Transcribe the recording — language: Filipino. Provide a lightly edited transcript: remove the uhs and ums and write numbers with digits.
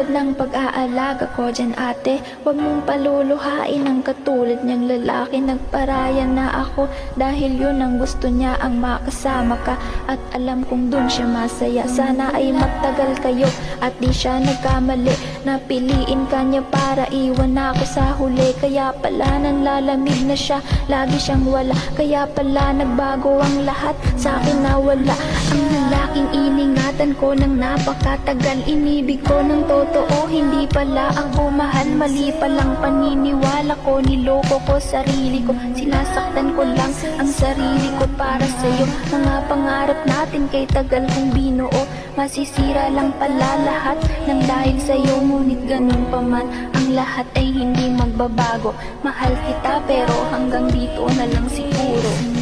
Katulad ng pag-aalaga ko dyan ate, huwag mong paluluhain ang katulad niyang lalaki. Nagparaya na ako dahil yun ang gusto niya, ang makasama ka. At alam kong dun siya masaya. Sana ay magtagal kayo at di siya nagkamali. Napiliin ka niya para iwan ako sa huli. Kaya pala nanlalamig na siya, lagi siyang wala. Kaya pala nagbago ang lahat, sa akin nawala. Ang lalaking iningatan ko ng napakatagal, inibig ko ng totoo, hindi pala ako mahal. Mali palang paniniwala ko, niloko ko sarili ko. Sinasaktan ko lang ang sarili ko para sa'yo. Mga pangarap natin kay tagal kong binuo, masisira lang pala lahat ng dahil sa'yo. Ngunit ganun pa man, ang lahat ay hindi magbabago. Mahal kita pero hanggang dito na lang siguro.